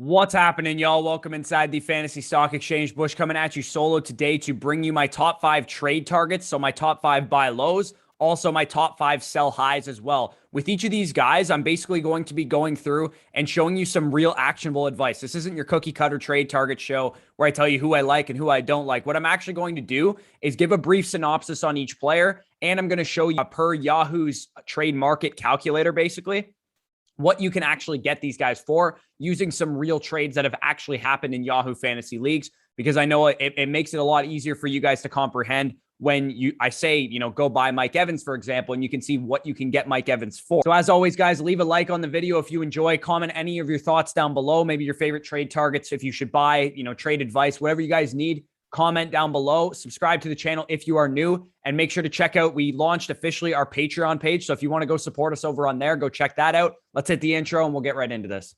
What's happening, y'all? Welcome inside the Fantasy Stock Exchange. Bush coming at you solo today to bring you my top 5 trade targets. So my top 5 buy lows, also my top 5 sell highs as well. With each of these guys, I'm basically going to be going through and showing you some real actionable advice. This isn't your cookie cutter trade target show where I tell you who I like and who I don't like. What I'm actually going to do is give a brief synopsis on each player, and I'm going to show you per Yahoo's trade market calculator, basically, what you can actually get these guys for using some real trades that have actually happened in Yahoo Fantasy leagues, because I know it makes it a lot easier for you guys to comprehend when I say, go buy Mike Evans, for example, and you can see what you can get Mike Evans for. So as always, guys, leave a like on the video if you enjoy. Comment any of your thoughts down below, maybe your favorite trade targets, if you should buy, trade advice, whatever you guys need. Comment down below, subscribe to the channel if you are new, and make sure to check out, we launched officially our Patreon page. So if you want to go support us over on there, go check that out. Let's hit the intro and we'll get right into this.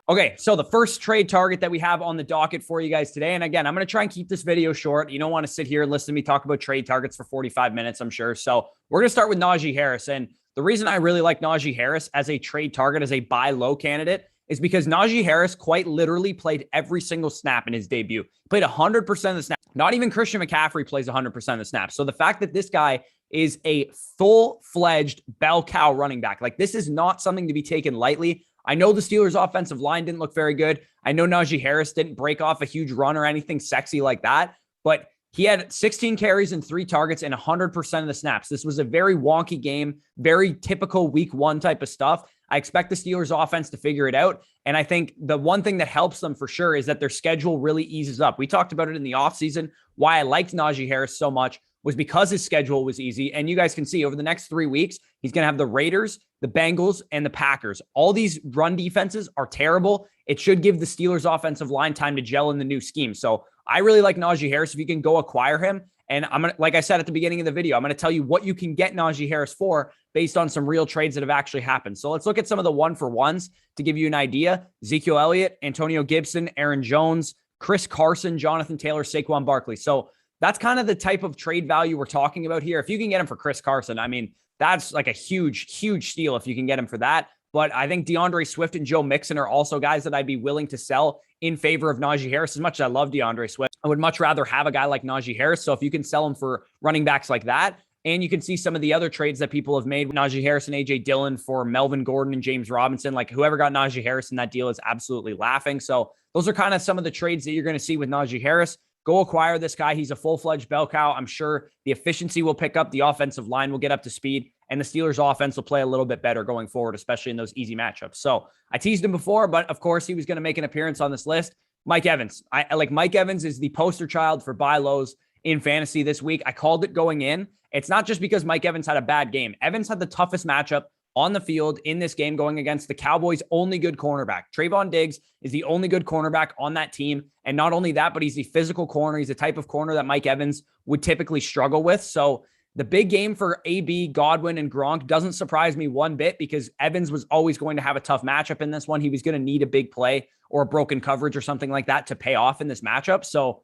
Okay, so the first trade target that we have on the docket for you guys today, and again, I'm going to try and keep this video short. You don't want to sit here and listen to me talk about trade targets for 45 minutes, I'm sure. So we're going to start with Najee Harris. And the reason I really like Najee Harris as a trade target, as a buy low candidate, is because Najee Harris quite literally played every single snap in his debut. He played 100% of the snaps. Not even Christian McCaffrey plays 100% of the snaps. So the fact that this guy is a full-fledged bell cow running back, like this is not something to be taken lightly. I know the Steelers' offensive line didn't look very good. I know Najee Harris didn't break off a huge run or anything sexy like that, but he had 16 carries and 3 targets and 100% of the snaps. This was a very wonky game, very typical week 1 type of stuff. I expect the Steelers' offense to figure it out, and I think the one thing that helps them for sure is that their schedule really eases up. We talked about it in the offseason. Why I liked Najee Harris so much was because his schedule was easy. And you guys can see over the next 3 weeks, he's going to have the Raiders, the Bengals, and the Packers. All these run defenses are terrible. It should give the Steelers offensive line time to gel in the new scheme. So I really like Najee Harris. If you can go acquire him, and I'm going to, like I said at the beginning of the video, I'm going to tell you what you can get Najee Harris for based on some real trades that have actually happened. So let's look at some of the 1-for-1s to give you an idea. Ezekiel Elliott, Antonio Gibson, Aaron Jones, Chris Carson, Jonathan Taylor, Saquon Barkley. So that's kind of the type of trade value we're talking about here. If you can get him for Chris Carson, I mean, that's like a huge, huge steal if you can get him for that. But I think DeAndre Swift and Joe Mixon are also guys that I'd be willing to sell in favor of Najee Harris. As much as I love DeAndre Swift, I would much rather have a guy like Najee Harris. So if you can sell him for running backs like that, and you can see some of the other trades that people have made, Najee Harris and A.J. Dillon for Melvin Gordon and James Robinson, like whoever got Najee Harris in that deal is absolutely laughing. So those are kind of some of the trades that you're going to see with Najee Harris. Go acquire this guy. He's a full-fledged bell cow. I'm sure the efficiency will pick up. The offensive line will get up to speed, and the Steelers' offense will play a little bit better going forward, especially in those easy matchups. So I teased him before, but of course he was going to make an appearance on this list. Mike Evans. I like Mike Evans is the poster child for buy lows in fantasy this week. I called it going in. It's not just because Mike Evans had a bad game. Evans had the toughest matchup on the field in this game going against the Cowboys' only good cornerback. Trayvon Diggs is the only good cornerback on that team. And not only that, but he's the physical corner. He's the type of corner that Mike Evans would typically struggle with. So the big game for AB, Godwin, and Gronk doesn't surprise me one bit, because Evans was always going to have a tough matchup in this one. He was going to need a big play or a broken coverage or something like that to pay off in this matchup. So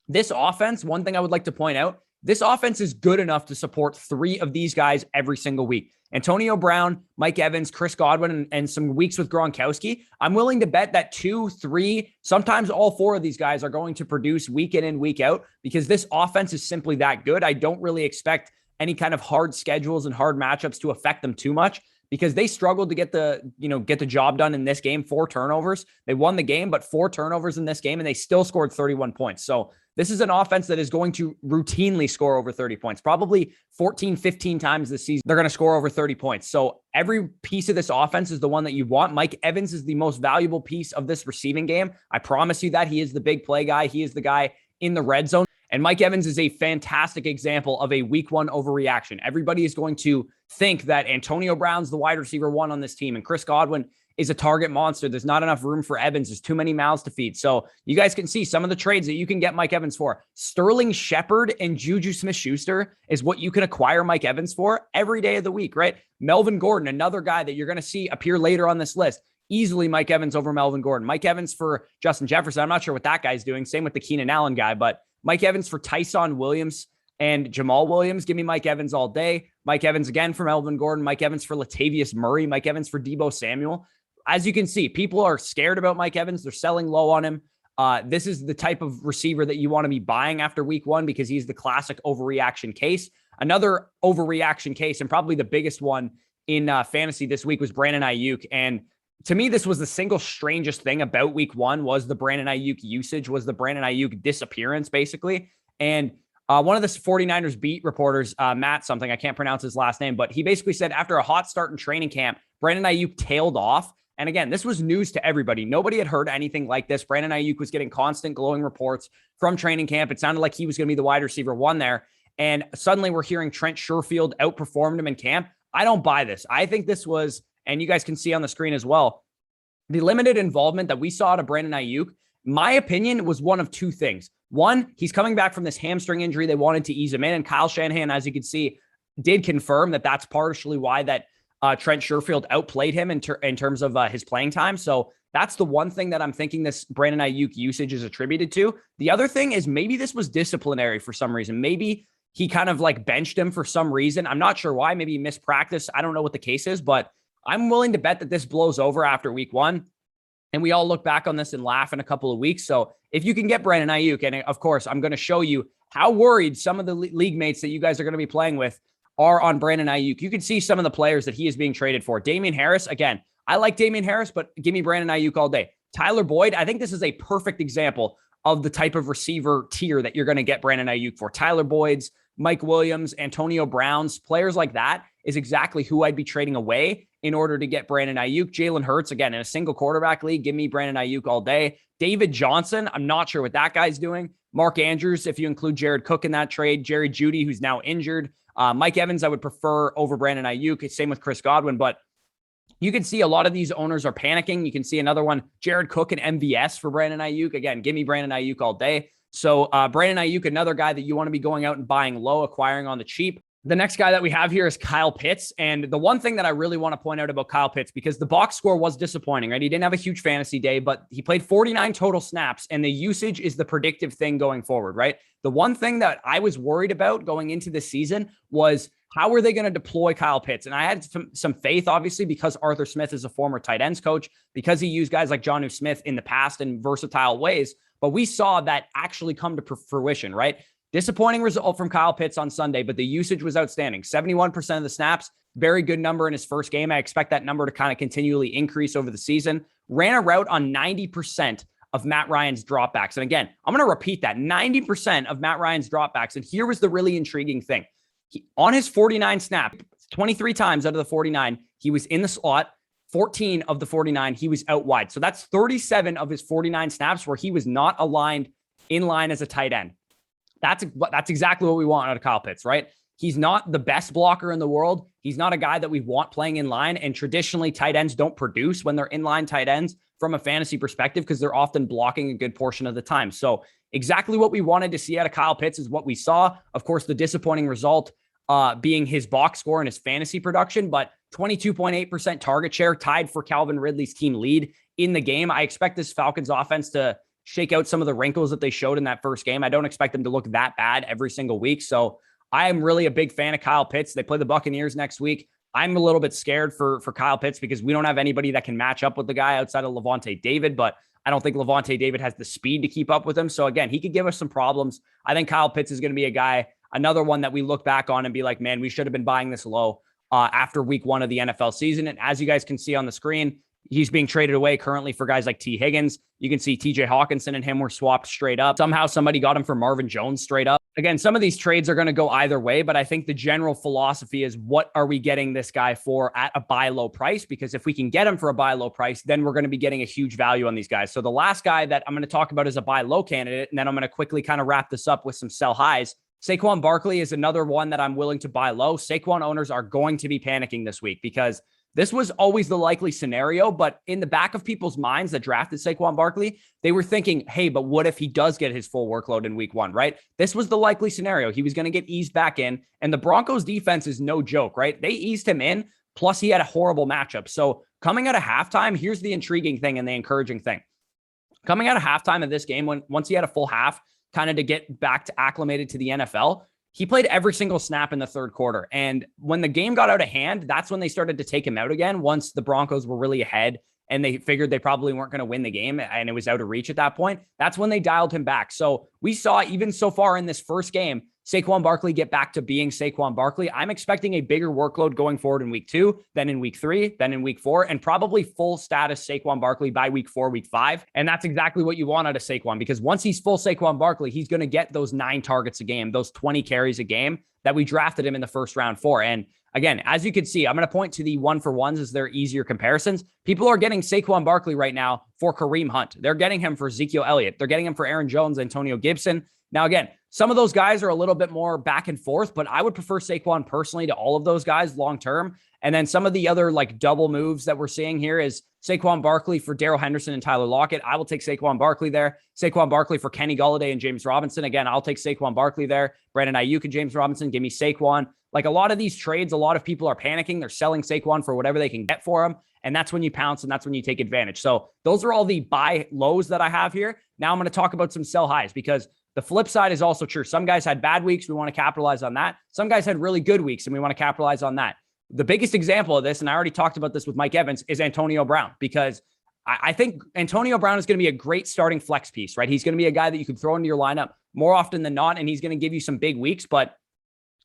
this offense, one thing I would like to point out, this offense is good enough to support 3 of these guys every single week. Antonio Brown, Mike Evans, Chris Godwin, and some weeks with Gronkowski. I'm willing to bet that 2, 3, sometimes all 4 of these guys are going to produce week in and week out, because this offense is simply that good. I don't really expect any kind of hard schedules and hard matchups to affect them too much, because they struggled to get the job done in this game. 4 turnovers. They won the game, but 4 turnovers in this game, and they still scored 31 points. So this is an offense that is going to routinely score over 30 points. Probably 14, 15 times this season, they're going to score over 30 points. So every piece of this offense is the one that you want. Mike Evans is the most valuable piece of this receiving game. I promise you that. He is the big play guy. He is the guy in the red zone. And Mike Evans is a fantastic example of a week one overreaction. Everybody is going to think that Antonio Brown's the wide receiver one on this team and Chris Godwin is a target monster. There's not enough room for Evans. There's too many mouths to feed. So you guys can see some of the trades that you can get Mike Evans for. Sterling Shepard and Juju Smith-Schuster is what you can acquire Mike Evans for every day of the week, right? Melvin Gordon, another guy that you're going to see appear later on this list. Easily Mike Evans over Melvin Gordon. Mike Evans for Justin Jefferson. I'm not sure what that guy's doing. Same with the Keenan Allen guy, but Mike Evans for Tyson Williams and Jamal Williams. Give me Mike Evans all day. Mike Evans again for Melvin Gordon. Mike Evans for Latavius Murray. Mike Evans for Deebo Samuel. As you can see, people are scared about Mike Evans. They're selling low on him. This is the type of receiver that you want to be buying after week one because he's the classic overreaction case. Another overreaction case, and probably the biggest one in fantasy this week, was Brandon Aiyuk. And to me, this was the single strangest thing about week one was the Brandon Aiyuk usage, was the Brandon Aiyuk disappearance, basically. And one of the 49ers beat reporters, Matt something, I can't pronounce his last name, but he basically said after a hot start in training camp, Brandon Aiyuk tailed off. And again, this was news to everybody. Nobody had heard anything like this. Brandon Aiyuk was getting constant glowing reports from training camp. It sounded like he was going to be the wide receiver one there. And suddenly we're hearing Trent Sherfield outperformed him in camp. I don't buy this. I think this was, and you guys can see on the screen as well, the limited involvement that we saw out of Brandon Aiyuk, my opinion, was one of two things. One, he's coming back from this hamstring injury. They wanted to ease him in. And Kyle Shanahan, as you can see, did confirm that that's partially why that Trent Sherfield outplayed him in terms of his playing time. So that's the one thing that I'm thinking this Brandon Aiyuk usage is attributed to. The other thing is maybe this was disciplinary for some reason. Maybe he kind of like benched him for some reason. I'm not sure why. Maybe he missed practice. I don't know what the case is, but I'm willing to bet that this blows over after week one. And we all look back on this and laugh in a couple of weeks. So if you can get Brandon Aiyuk, and of course, I'm going to show you how worried some of the league mates that you guys are going to be playing with are on Brandon Aiyuk. You can see some of the players that he is being traded for. Damian Harris, again, I like Damian Harris, but give me Brandon Aiyuk all day. Tyler Boyd, I think this is a perfect example of the type of receiver tier that you're going to get Brandon Aiyuk for. Tyler Boyd's, Mike Williams, Antonio Brown's, players like that is exactly who I'd be trading away in order to get Brandon Aiyuk. Jalen Hurts, again, in a single quarterback league, give me Brandon Aiyuk all day. David Johnson, I'm not sure what that guy's doing. Mark Andrews, if you include Jared Cook in that trade. Jerry Jeudy, who's now injured. Mike Evans, I would prefer over Brandon Aiyuk. Same with Chris Godwin, but you can see a lot of these owners are panicking. You can see another one, Jared Cook and MVS for Brandon Aiyuk. Again, give me Brandon Aiyuk all day. So Brandon Aiyuk, another guy that you want to be going out and buying low, acquiring on the cheap. The next guy that we have here is Kyle Pitts. And the one thing that I really want to point out about Kyle Pitts, because the box score was disappointing, right? He didn't have a huge fantasy day, but he played 49 total snaps, and the usage is the predictive thing going forward, right? The one thing that I was worried about going into this season was how are they going to deploy Kyle Pitts? And I had some faith, obviously, because Arthur Smith is a former tight ends coach, because he used guys like Jonnu Smith in the past in versatile ways. But we saw that actually come to fruition, right? Disappointing result from Kyle Pitts on Sunday, but the usage was outstanding. 71% of the snaps, very good number in his first game. I expect that number to kind of continually increase over the season. Ran a route on 90% of Matt Ryan's dropbacks. And again, I'm going to repeat that, 90% of Matt Ryan's dropbacks. And here was the really intriguing thing. On his 49 snap, 23 times out of the 49, he was in the slot. 14 of the 49, he was out wide. So that's 37 of his 49 snaps where he was not aligned in line as a tight end. That's exactly what we want out of Kyle Pitts, right? He's not the best blocker in the world. He's not a guy that we want playing in line. And traditionally, tight ends don't produce when they're inline tight ends from a fantasy perspective because they're often blocking a good portion of the time. So exactly what we wanted to see out of Kyle Pitts is what we saw. Of course, the disappointing result being his box score and his fantasy production, but 22.8% target share, tied for Calvin Ridley's team lead in the game. I expect this Falcons offense to shake out some of the wrinkles that they showed in that first game. I don't expect them to look that bad every single week. So I am really a big fan of Kyle Pitts. They play the Buccaneers next week. I'm a little bit scared for Kyle Pitts because we don't have anybody that can match up with the guy outside of Levante David, but I don't think Levante David has the speed to keep up with him. So again, he could give us some problems. I think Kyle Pitts is going to be a guy, another one that we look back on and be like, man, we should have been buying this low after week one of the NFL season. And as you guys can see on the screen, he's being traded away currently for guys like T. Higgins. You can see TJ Hawkinson and him were swapped straight up. Somehow somebody got him for Marvin Jones straight up. Again, some of these trades are going to go either way, but I think the general philosophy is, what are we getting this guy for at a buy low price? Because if we can get him for a buy low price, then we're going to be getting a huge value on these guys. So the last guy that I'm going to talk about is a buy low candidate, and then I'm going to quickly kind of wrap this up with some sell highs. Saquon Barkley is another one that I'm willing to buy low. Saquon owners are going to be panicking this week because this was always the likely scenario, but in the back of people's minds that drafted Saquon Barkley, they were thinking, hey, but what if he does get his full workload in week 1, right? This was the likely scenario. He was going to get eased back in, and the Broncos defense is no joke, right? They eased him in, plus he had a horrible matchup. So coming out of halftime, here's the intriguing thing and the encouraging thing. Coming out of halftime of this game, once he had a full half, kind of to get back to acclimated to the NFL, he played every single snap in the third quarter. And when the game got out of hand, that's when they started to take him out again. Once the Broncos were really ahead and they figured they probably weren't going to win the game and it was out of reach at that point, that's when they dialed him back. So we saw, even so far in this first game, Saquon Barkley get back to being Saquon Barkley. I'm expecting a bigger workload going forward in week 2, then in week 3, then in week 4, and probably full status Saquon Barkley by week 4, week 5. And that's exactly what you want out of Saquon, because once he's full Saquon Barkley, he's going to get those 9 targets a game, those 20 carries a game that we drafted him in the first round for. And again, as you can see, I'm going to point to the 1-for-1s as their easier comparisons. People are getting Saquon Barkley right now for Kareem Hunt. They're getting him for Ezekiel Elliott. They're getting him for Aaron Jones, Antonio Gibson. Now, again, some of those guys are a little bit more back and forth, but I would prefer Saquon personally to all of those guys long-term. And then some of the other like double moves that we're seeing here is Saquon Barkley for Darrell Henderson and Tyler Lockett. I will take Saquon Barkley there. Saquon Barkley for Kenny Golladay and James Robinson. Again, I'll take Saquon Barkley there. Brandon Aiyuk and James Robinson. Give me Saquon. Like, a lot of these trades, a lot of people are panicking. They're selling Saquon for whatever they can get for him. And that's when you pounce, and that's when you take advantage. So those are all the buy lows that I have here. Now I'm going to talk about some sell highs, because the flip side is also true. Some guys had bad weeks. We want to capitalize on that. Some guys had really good weeks, and we want to capitalize on that. The biggest example of this, and I already talked about this with Mike Evans, is Antonio Brown, because I think Antonio Brown is going to be a great starting flex piece, right? He's going to be a guy that you can throw into your lineup more often than not, and he's going to give you some big weeks. But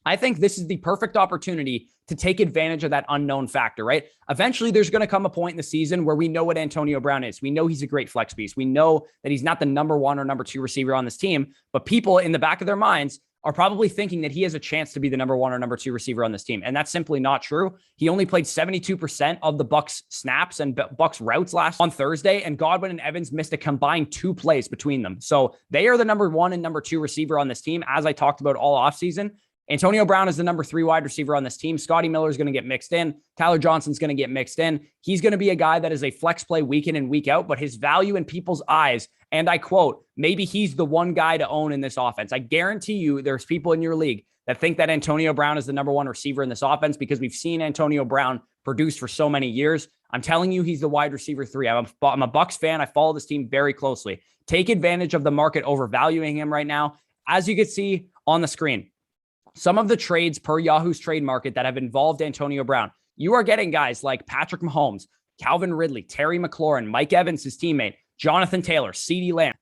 I think this is the perfect opportunity to take advantage of that unknown factor, right? Eventually, there's going to come a point in the season where we know what Antonio Brown is. We know he's a great flex piece. We know that he's not the number 1 or number 2 receiver on this team, but people in the back of their minds are probably thinking that he has a chance to be the number 1 or number 2 receiver on this team. And that's simply not true. He only played 72% of the Bucs snaps and Bucs routes on Thursday, and Godwin and Evans missed a combined 2 plays between them. So they are the number 1 and number 2 receiver on this team, as I talked about all offseason. Antonio Brown is the number 3 wide receiver on this team. Scotty Miller is going to get mixed in. Tyler Johnson's going to get mixed in. He's going to be a guy that is a flex play week in and week out, but his value in people's eyes, and I quote, maybe he's the one guy to own in this offense. I guarantee you there's people in your league that think that Antonio Brown is the number 1 receiver in this offense, because we've seen Antonio Brown produce for so many years. I'm telling you, he's the wide receiver 3. I'm a Bucs fan. I follow this team very closely. Take advantage of the market overvaluing him right now. As you can see on the screen, some of the trades per Yahoo's trade market that have involved Antonio Brown, you are getting guys like Patrick Mahomes, Calvin Ridley, Terry McLaurin, Mike Evans, his teammate, Jonathan Taylor, CeeDee Lamb,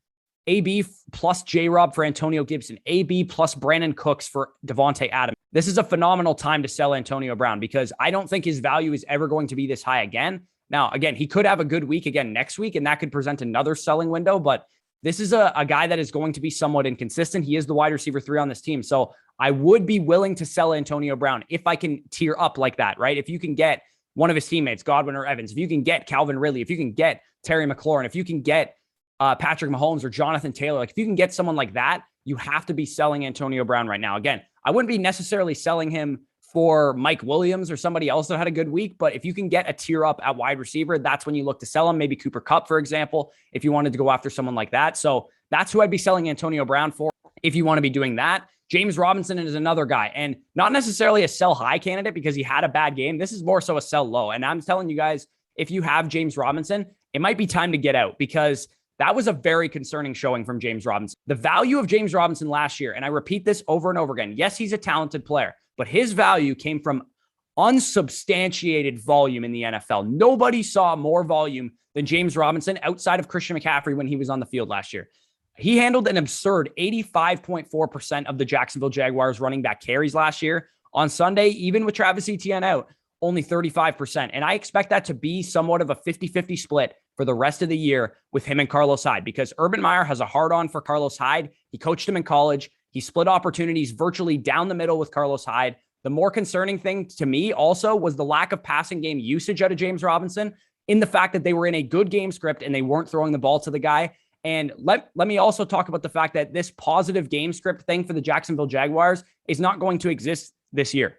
AB plus J-Rob for Antonio Gibson, AB plus Brandon Cooks for Devontae Adams. This is a phenomenal time to sell Antonio Brown, because I don't think his value is ever going to be this high again. Now, again, he could have a good week again next week, and that could present another selling window, but this is a guy that is going to be somewhat inconsistent. He is the wide receiver 3 on this team. So I would be willing to sell Antonio Brown if I can tier up like that, right? If you can get one of his teammates, Godwin or Evans, if you can get Calvin Ridley, if you can get Terry McLaurin, if you can get Patrick Mahomes or Jonathan Taylor, like if you can get someone like that, you have to be selling Antonio Brown right now. Again, I wouldn't be necessarily selling him for Mike Williams or somebody else that had a good week, but if you can get a tier up at wide receiver, that's when you look to sell him. Maybe Cooper Kupp, for example, if you wanted to go after someone like that. So that's who I'd be selling Antonio Brown for if you want to be doing that. James Robinson is another guy, and not necessarily a sell high candidate because he had a bad game. This is more so a sell low. And I'm telling you guys, if you have James Robinson, it might be time to get out, because that was a very concerning showing from James Robinson. The value of James Robinson last year, and I repeat this over and over again, yes, he's a talented player, but his value came from unsubstantiated volume in the NFL. Nobody saw more volume than James Robinson outside of Christian McCaffrey when he was on the field last year. He handled an absurd 85.4% of the Jacksonville Jaguars running back carries last year. On Sunday, even with Travis Etienne out, only 35%. And I expect that to be somewhat of a 50-50 split for the rest of the year with him and Carlos Hyde, because Urban Meyer has a hard-on for Carlos Hyde. He coached him in college. He split opportunities virtually down the middle with Carlos Hyde. The more concerning thing to me also was the lack of passing game usage out of James Robinson, in the fact that they were in a good game script and they weren't throwing the ball to the guy. And let me also talk about the fact that this positive game script thing for the Jacksonville Jaguars is not going to exist this year.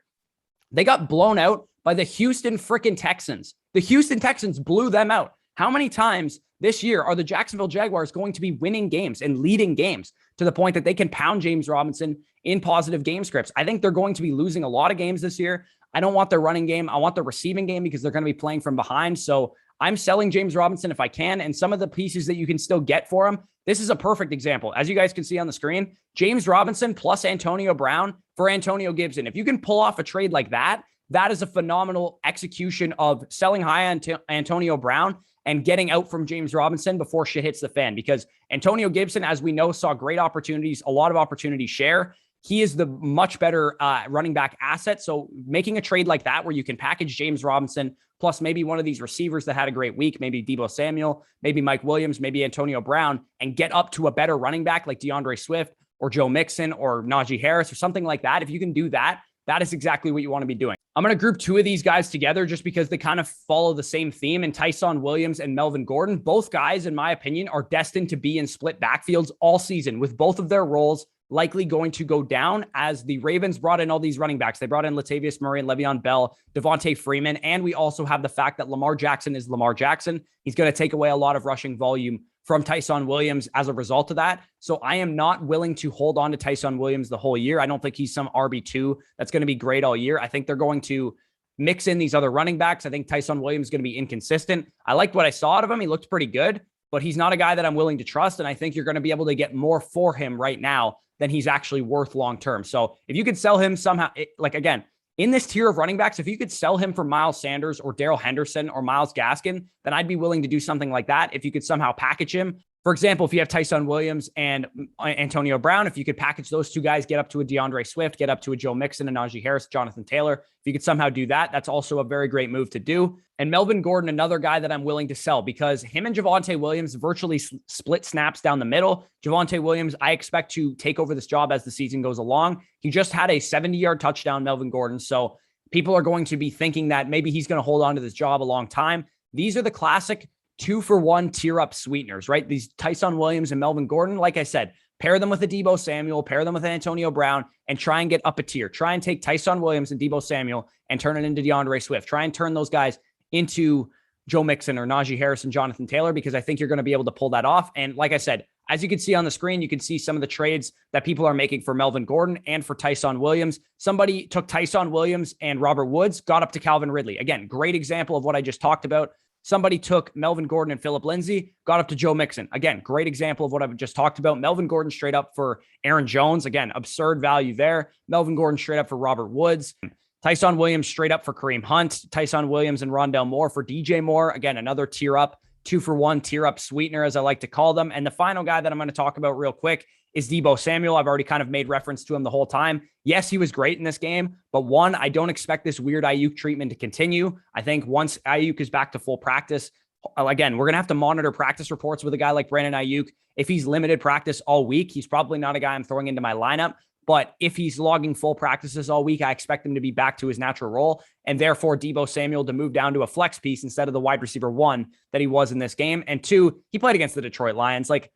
They got blown out by the Houston freaking Texans. The Houston Texans blew them out. How many times this year are the Jacksonville Jaguars going to be winning games and leading games to the point that they can pound James Robinson in positive game scripts? I think they're going to be losing a lot of games this year. I don't want their running game. I want the receiving game because they're going to be playing from behind. So I'm selling James Robinson if I can. And some of the pieces that you can still get for him, this is a perfect example. As you guys can see on the screen, James Robinson plus Antonio Brown for Antonio Gibson. If you can pull off a trade like that, that is a phenomenal execution of selling high on Antonio Brown and getting out from James Robinson before shit hits the fan. Because Antonio Gibson, as we know, saw great opportunities, a lot of opportunity share. He is the much better running back asset. So making a trade like that where you can package James Robinson plus maybe one of these receivers that had a great week, maybe Deebo Samuel, maybe Mike Williams, maybe Antonio Brown, and get up to a better running back like DeAndre Swift or Joe Mixon or Najee Harris or something like that. If you can do that, that is exactly what you want to be doing. I'm going to group two of these guys together just because they kind of follow the same theme, and Tyson Williams and Melvin Gordon. Both guys, in my opinion, are destined to be in split backfields all season, with both of their roles likely going to go down as the Ravens brought in all these running backs. They brought in Latavius Murray and Le'Veon Bell, Devontae Freeman, and we also have the fact that Lamar Jackson is Lamar Jackson. He's going to take away a lot of rushing volume from Tyson Williams as a result of that. So I am not willing to hold on to Tyson Williams the whole year. I don't think he's some RB2 that's going to be great all year. I think they're going to mix in these other running backs. I think Tyson Williams is going to be inconsistent. I liked what I saw out of him. He looked pretty good, but he's not a guy that I'm willing to trust. And I think you're going to be able to get more for him right now than he's actually worth long-term. So if you could sell him somehow, again, in this tier of running backs, if you could sell him for Miles Sanders or Darrell Henderson or Myles Gaskin, then I'd be willing to do something like that. If you could somehow package him, for example, if you have Tyson Williams and Antonio Brown, if you could package those two guys, get up to a DeAndre Swift, get up to a Joe Mixon and Najee Harris, Jonathan Taylor, if you could somehow do that, that's also a very great move to do. And Melvin Gordon, another guy that I'm willing to sell because him and Javonte Williams virtually split snaps down the middle. Javonte Williams, I expect to take over this job as the season goes along. He just had a 70-yard touchdown, Melvin Gordon. So people are going to be thinking that maybe he's going to hold on to this job a long time. These are the classic 2-for-1 tier-up sweeteners, right? These Tyson Williams and Melvin Gordon, like I said, pair them with a Deebo Samuel, pair them with an Antonio Brown, and try and get up a tier. Try and take Tyson Williams and Deebo Samuel and turn it into DeAndre Swift. Try and turn those guys into Joe Mixon or Najee Harris and Jonathan Taylor, because I think you're going to be able to pull that off. And like I said, as you can see on the screen, you can see some of the trades that people are making for Melvin Gordon and for Tyson Williams. Somebody took Tyson Williams and Robert Woods, got up to Calvin Ridley. Again, great example of what I just talked about. Somebody took Melvin Gordon and Phillip Lindsay, got up to Joe Mixon. Again, great example of what I've just talked about. Melvin Gordon straight up for Aaron Jones. Again, absurd value there. Melvin Gordon straight up for Robert Woods. Tyson Williams straight up for Kareem Hunt. Tyson Williams and Rondell Moore for DJ Moore. Again, another tier up, 2-for-1 tier up sweetener, as I like to call them. And the final guy that I'm going to talk about real quick is Deebo Samuel. I've already kind of made reference to him the whole time. Yes, he was great in this game, but one, I don't expect this weird Aiyuk treatment to continue. I think once Aiyuk is back to full practice, again, we're going to have to monitor practice reports with a guy like Brandon Aiyuk. If he's limited practice all week, he's probably not a guy I'm throwing into my lineup. But if he's logging full practices all week, I expect him to be back to his natural role, and therefore Deebo Samuel to move down to a flex piece instead of the wide receiver 1 that he was in this game. And 2, he played against the Detroit Lions. Like,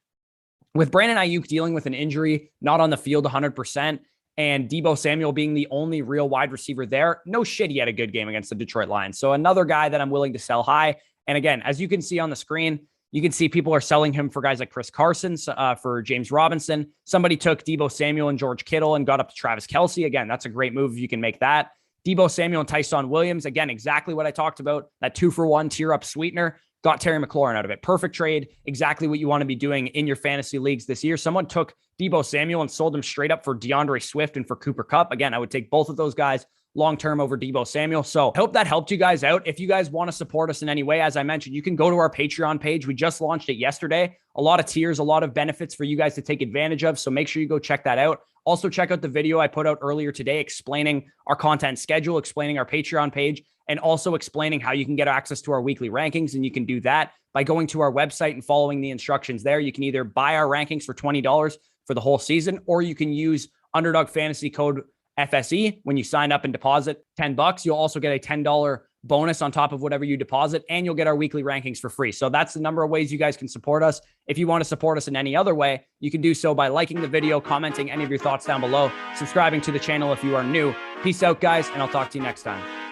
with Brandon Aiyuk dealing with an injury, not on the field 100%, and Deebo Samuel being the only real wide receiver there, no shit, he had a good game against the Detroit Lions. So another guy that I'm willing to sell high. And again, as you can see on the screen, you can see people are selling him for guys like Chris Carson, for James Robinson. Somebody took Deebo Samuel and George Kittle and got up to Travis Kelce. Again, that's a great move if you can make that. Deebo Samuel and Tyson Williams. Again, exactly what I talked about. That 2-for-1 tier up sweetener. Got Terry McLaurin out of it. Perfect trade. Exactly what you want to be doing in your fantasy leagues this year. Someone took Deebo Samuel and sold him straight up for DeAndre Swift and for Cooper Kupp. Again, I would take both of those guys long-term over Deebo Samuel. So I hope that helped you guys out. If you guys want to support us in any way, as I mentioned, you can go to our Patreon page. We just launched it yesterday. A lot of tiers, a lot of benefits for you guys to take advantage of. So make sure you go check that out. Also check out the video I put out earlier today explaining our content schedule, explaining our Patreon page, and also explaining how you can get access to our weekly rankings. And you can do that by going to our website and following the instructions there. You can either buy our rankings for $20 for the whole season, or you can use Underdog Fantasy code FSE when you sign up and deposit $10. You'll also get a $10 bonus on top of whatever you deposit, and you'll get our weekly rankings for free. So that's the number of ways you guys can support us. If you want to support us in any other way, you can do so by liking the video, commenting any of your thoughts down below, subscribing to the channel if you are new. Peace out, guys, and I'll talk to you next time.